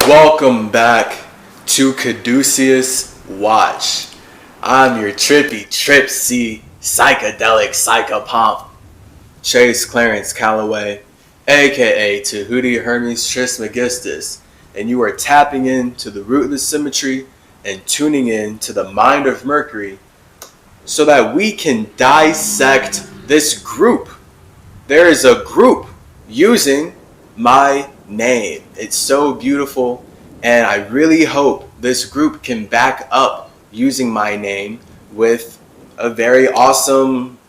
Welcome back to Caduceus Watch. I'm your trippy, tripsy, psychedelic psychopomp, Chase Clarence Calloway, aka Tahuti Hermes Trismegistus, and you are tapping into the root of the CymaTree and tuning in to the mind of Mercury so that we can dissect this group. There is a group using my name. It's so beautiful, and I really hope this group can back up using my name with a very awesome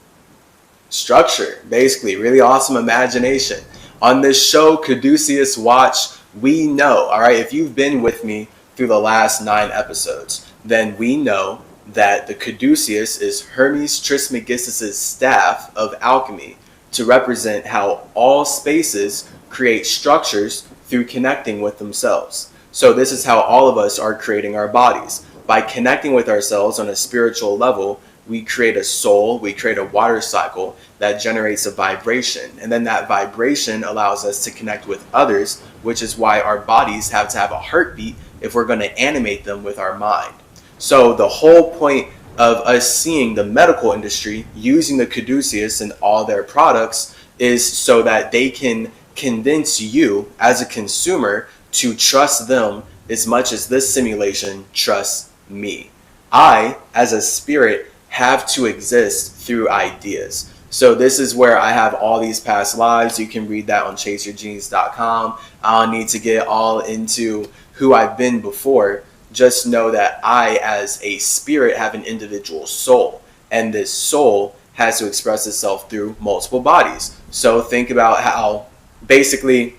structure, basically, really awesome imagination. On this show, Caduceus Watch, we know, all right, if you've been with me through the last 9 episodes, then we know that the Caduceus is Hermes Trismegistus' staff of alchemy to represent how all spaces create structures through connecting with themselves. So this is how all of us are creating our bodies. By connecting with ourselves on a spiritual level, we create a soul, we create a water cycle that generates a vibration. And then that vibration allows us to connect with others, which is why our bodies have to have a heartbeat if we're going to animate them with our mind. So the whole point of us seeing the medical industry using the Caduceus and all their products is so that they can convince you as a consumer to trust them as much as this simulation trusts me. I, as a spirit, have to exist through ideas. So this is where I have all these past lives. You can read that on chaseyourgenes.com. I don't need to get all into who I've been before. Just know that I, as a spirit, have an individual soul. And this soul has to express itself through multiple bodies. So think about how basically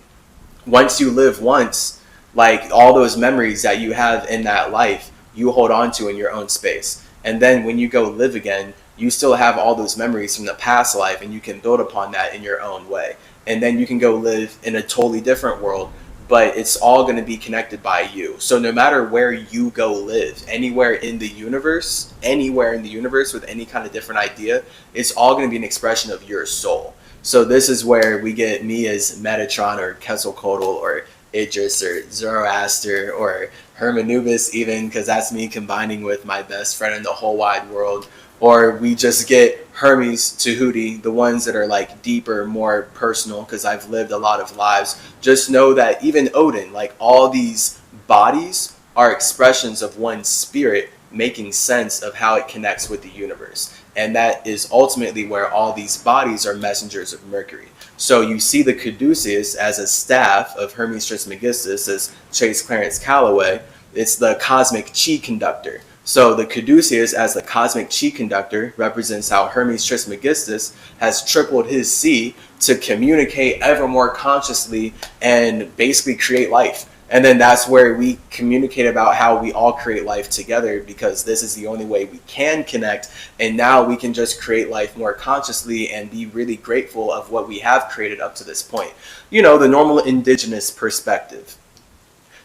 once you live once, like all those memories that you have in that life, you hold on to in your own space. And then when you go live again, you still have all those memories from the past life and you can build upon that in your own way. And then you can go live in a totally different world, but it's all going to be connected by you. So no matter where you go live, anywhere in the universe with any kind of different idea, it's all going to be an expression of your soul. So this is where we get me as Metatron or Quetzalcoatl or Idris or Zoroaster or Hermanubis even, because that's me combining with my best friend in the whole wide world. Or we just get Hermes, Tahuti, the ones that are like deeper, more personal, because I've lived a lot of lives. Just know that even Odin, like all these bodies are expressions of one spirit making sense of how it connects with the universe. And that is ultimately where all these bodies are messengers of Mercury. So you see the Caduceus as a staff of Hermes Trismegistus, as Chase Clarence Calloway. It's the cosmic Chi Conductor. So the Caduceus as the cosmic Chi Conductor represents how Hermes Trismegistus has tripled his C to communicate ever more consciously and basically create life. And then that's where we communicate about how we all create life together, because this is the only way we can connect. And now we can just create life more consciously and be really grateful of what we have created up to this point. You know, the normal indigenous perspective.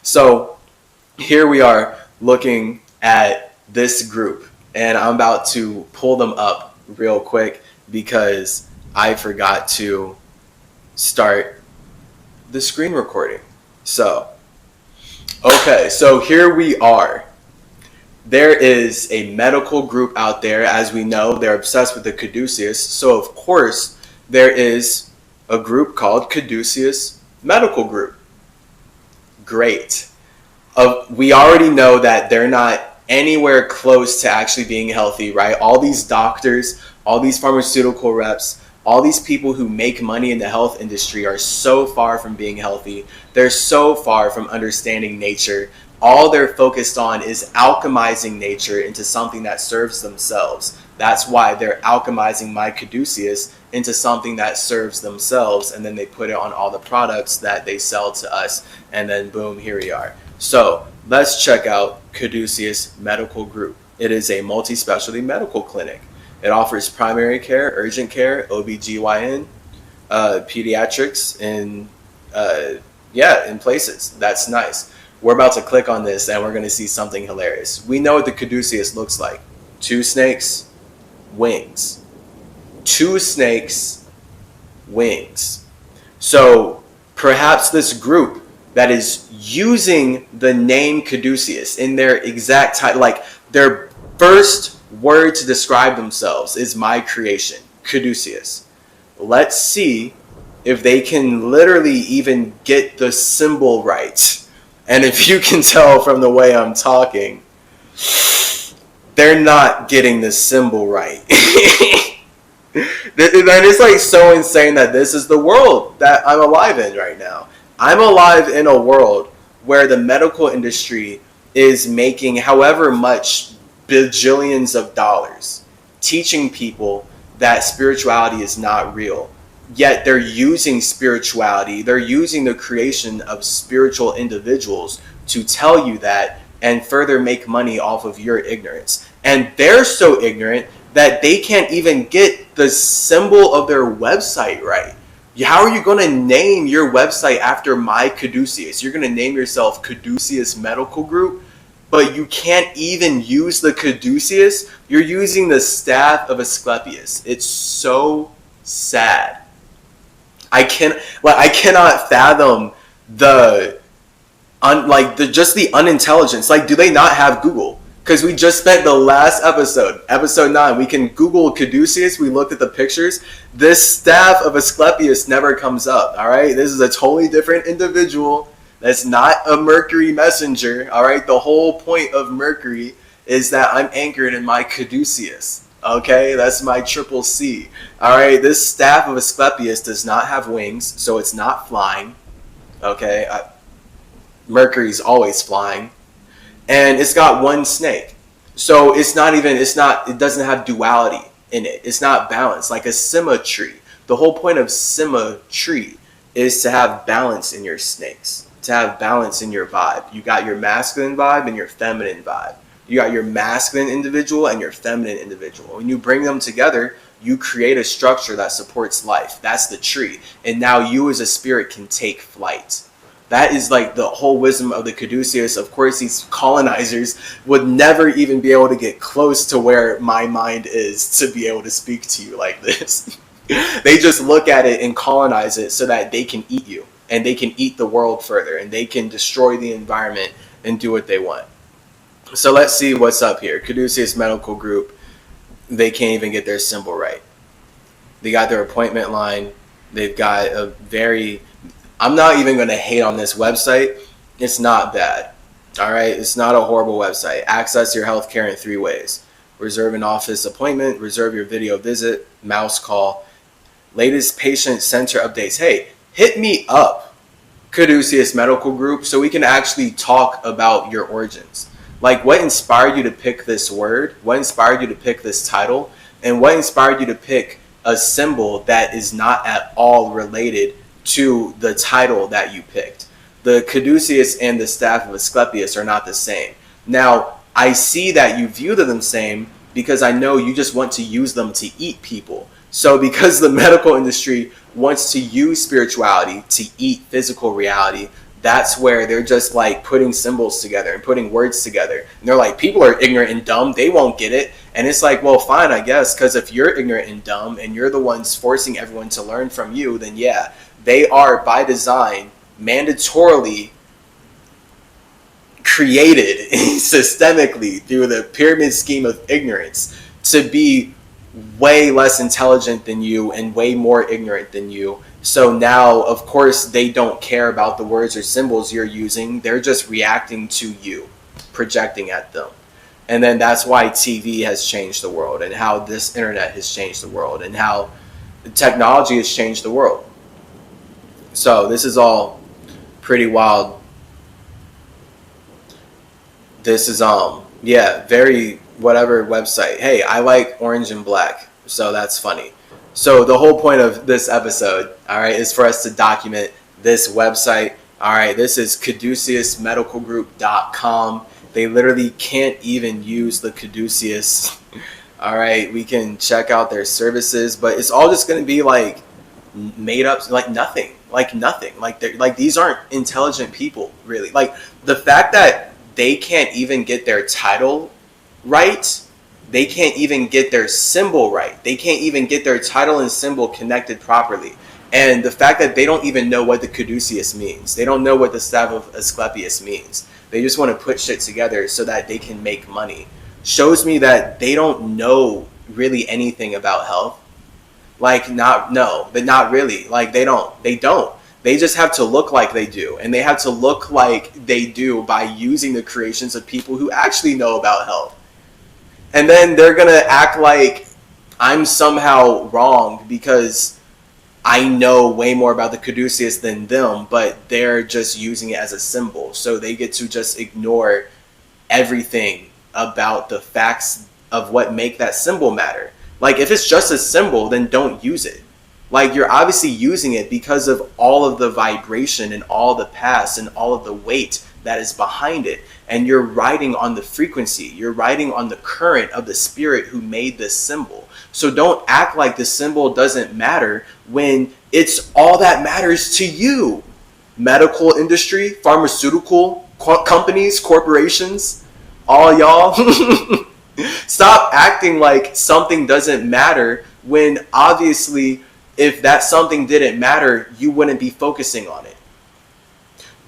So here we are looking at this group, and I'm about to pull them up real quick because I forgot to start the screen recording. Okay, so here we are. There is a medical group out there. As we know, they're obsessed with the Caduceus. So of course, there is a group called Caduceus Medical Group. Great. We already know that they're not anywhere close to actually being healthy, right? All these doctors, all these pharmaceutical reps, all these people who make money in the health industry are so far from being healthy. They're so far from understanding nature. All they're focused on is alchemizing nature into something that serves themselves. That's why they're alchemizing my Caduceus into something that serves themselves, and then they put it on all the products that they sell to us, and then boom, here we are. So let's check out Caduceus Medical Group. It is a multi-specialty medical clinic. It offers primary care, urgent care, OBGYN, pediatrics, in places. That's nice. We're about to click on this and we're going to see something hilarious. We know what the Caduceus looks like. 2 snakes, wings. 2 snakes, wings. So perhaps this group that is using the name Caduceus in their exact title. Like their first word to describe themselves is my creation, Caduceus. Let's see if they can literally even get the symbol right. And if you can tell from the way I'm talking, they're not getting the symbol right. And it's like so insane that this is the world that I'm alive in right now. I'm alive in a world where the medical industry is making however much bajillions of dollars teaching people that spirituality is not real. Yet they're using spirituality, they're using the creation of spiritual individuals to tell you that and further make money off of your ignorance. And they're so ignorant that they can't even get the symbol of their website right. How are you going to name your website after my Caduceus? You're going to name yourself Caduceus Medical Group, but you can't even use the Caduceus. You're using the staff of Asclepius. It's so sad. I cannot fathom the unintelligence. Like, do they not have Google? Because we just spent the last episode 9, we can Google Caduceus. We looked at the pictures. This staff of Asclepius never comes up, all right? This is a totally different individual. That's not a Mercury messenger, all right? The whole point of Mercury is that I'm anchored in my Caduceus, okay? That's my triple C, all right? This staff of Asclepius does not have wings, so it's not flying, okay? Mercury's always flying. And it's got one snake. So it doesn't have duality in it. It's not balanced, like a CymaTree. The whole point of CymaTree is to have balance in your snakes, to have balance in your vibe. You got your masculine vibe and your feminine vibe. You got your masculine individual and your feminine individual. When you bring them together, you create a structure that supports life. That's the tree. And now you as a spirit can take flight. That is like the whole wisdom of the Caduceus. Of course, these colonizers would never even be able to get close to where my mind is to be able to speak to you like this. They just look at it and colonize it so that they can eat you and they can eat the world further and they can destroy the environment and do what they want. So let's see what's up here. Caduceus Medical Group, they can't even get their symbol right. They got their appointment line. They've got a very... I'm not even going to hate on this website. It's not bad. All right. It's not a horrible website. Access your healthcare in 3 ways. Reserve an office appointment, reserve your video visit, mouse call, latest patient center updates. Hey, hit me up, Caduceus Medical Group, so we can actually talk about your origins. Like, what inspired you to pick this word? What inspired you to pick this title? And what inspired you to pick a symbol that is not at all related to the title that you picked? The Caduceus and the staff of Asclepius are not the same. Now, I see that you view them the same because I know you just want to use them to eat people. So because the medical industry wants to use spirituality to eat physical reality, that's where they're just like putting symbols together and putting words together. And they're like, people are ignorant and dumb. They won't get it. And it's like, well, fine, I guess, because if you're ignorant and dumb and you're the ones forcing everyone to learn from you, then yeah, they are by design mandatorily created systemically through the pyramid scheme of ignorance to be way less intelligent than you and way more ignorant than you. So now, of course, they don't care about the words or symbols you're using. They're just reacting to you, projecting at them. And then that's why TV has changed the world and how this internet has changed the world and how technology has changed the world. So this is all pretty wild. This is very whatever website. Hey, I like orange and black, so that's funny. So the whole point of this episode, all right, is for us to document this website. All right, this is caduceusmedicalgroup.com. They literally can't even use the Caduceus. All right, we can check out their services, but it's all just going to be like made up, like nothing. Like these aren't intelligent people, really. Like the fact that they can't even get their title right, they can't even get their symbol right, they can't even get their title and symbol connected properly. And the fact that they don't even know what the Caduceus means, they don't know what the staff of Asclepius means, they just want to put shit together so that they can make money, shows me that they don't know really anything about health. Like, not really. Like, they don't. They just have to look like they do. And they have to look like they do by using the creations of people who actually know about health. And then they're going to act like I'm somehow wrong because I know way more about the Caduceus than them, but they're just using it as a symbol. So they get to just ignore everything about the facts of what make that symbol matter. Like, if it's just a symbol, then don't use it. Like, you're obviously using it because of all of the vibration and all the past and all of the weight that is behind it. And you're riding on the frequency. You're riding on the current of the spirit who made this symbol. So don't act like the symbol doesn't matter when it's all that matters to you. Medical industry, pharmaceutical companies, corporations, all y'all. Stop acting like something doesn't matter when obviously if that something didn't matter, you wouldn't be focusing on it.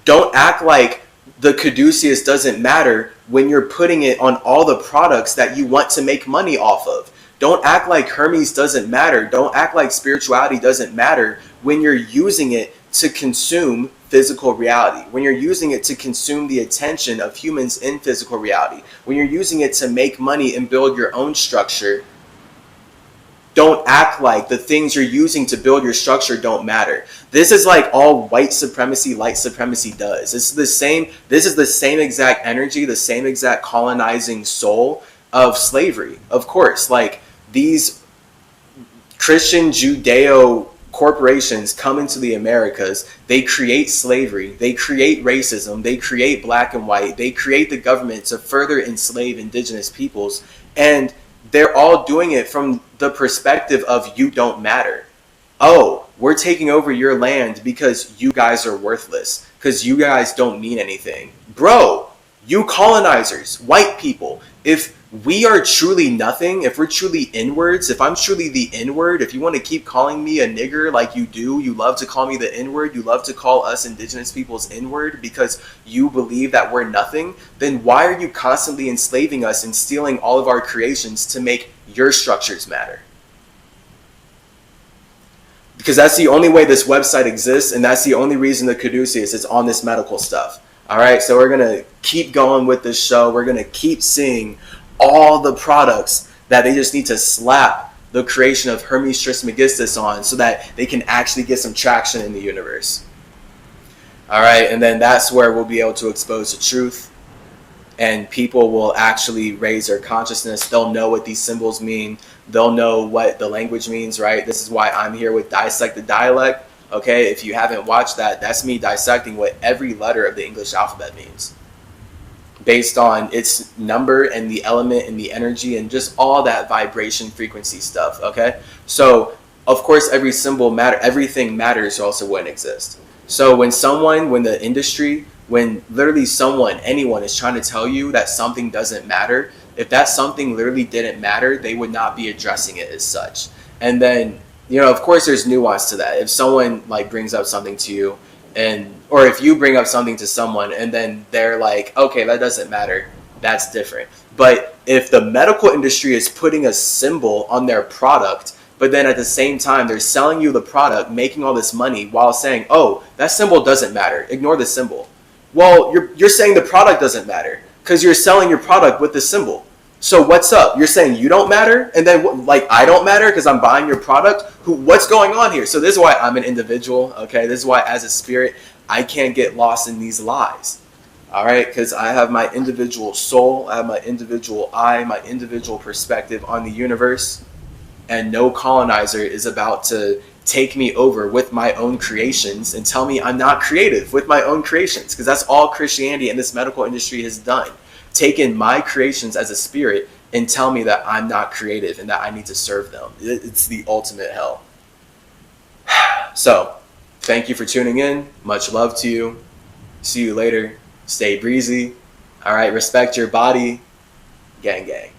Don't act like the Caduceus doesn't matter when you're putting it on all the products that you want to make money off of. Don't act like Hermes doesn't matter. Don't act like spirituality doesn't matter when you're using it to consume physical reality, when you're using it to consume the attention of humans in physical reality, when you're using it to make money and build your own structure. Don't act like the things you're using to build your structure don't matter. This is like all white supremacy, light supremacy does. This is the same exact energy, the same exact colonizing soul of slavery. Of course, like these Christian Judeo corporations come into the Americas, they create slavery, they create racism, they create black and white, they create the government to further enslave indigenous peoples, and they're all doing it from the perspective of you don't matter. Oh, we're taking over your land because you guys are worthless, because you guys don't mean anything. Bro, you colonizers, white people, if we are truly nothing, if we're truly inwards, if I'm truly the inward, if you want to keep calling me a nigger like you do, you love to call me the inward, you love to call us indigenous peoples inward because you believe that we're nothing, then why are you constantly enslaving us and stealing all of our creations to make your structures matter? Because that's the only way this website exists, and that's the only reason the Caduceus is on this medical stuff. All right, so we're going to keep going with this show. We're going to keep seeing all the products that they just need to slap the creation of Hermes Trismegistus on so that they can actually get some traction in the universe. All right, and then that's where we'll be able to expose the truth, and people will actually raise their consciousness. They'll know what these symbols mean. They'll know what the language means, right? This is why I'm here with Dissect the Dialect. Okay, if you haven't watched that, that's me dissecting what every letter of the English alphabet means, based on its number and the element and the energy and just all that vibration frequency stuff. Okay, so of course every symbol matter, everything matters, or else it wouldn't exist. So when the industry, when literally anyone is trying to tell you that something doesn't matter, if that something literally didn't matter, they would not be addressing it as such. And then, you know, of course there's nuance to that. If someone like brings up something to you, or if you bring up something to someone and then they're like, okay, that doesn't matter, that's different. But if the medical industry is putting a symbol on their product, but then at the same time they're selling you the product, making all this money while saying, oh, that symbol doesn't matter, ignore the symbol. Well, you're saying the product doesn't matter because you're selling your product with the symbol. So what's up? You're saying you don't matter, and then like I don't matter because I'm buying your product? What's going on here? So this is why I'm an individual, okay? This is why as a spirit, I can't get lost in these lies, all right? Because I have my individual soul, I have my individual eye, my individual perspective on the universe, and no colonizer is about to take me over with my own creations and tell me I'm not creative with my own creations, because that's all Christianity and this medical industry has done. Taken my creations as a spirit and tell me that I'm not creative and that I need to serve them. It's the ultimate hell. So, thank you for tuning in. Much love to you. See you later. Stay breezy. All right, respect your body. Gang, gang.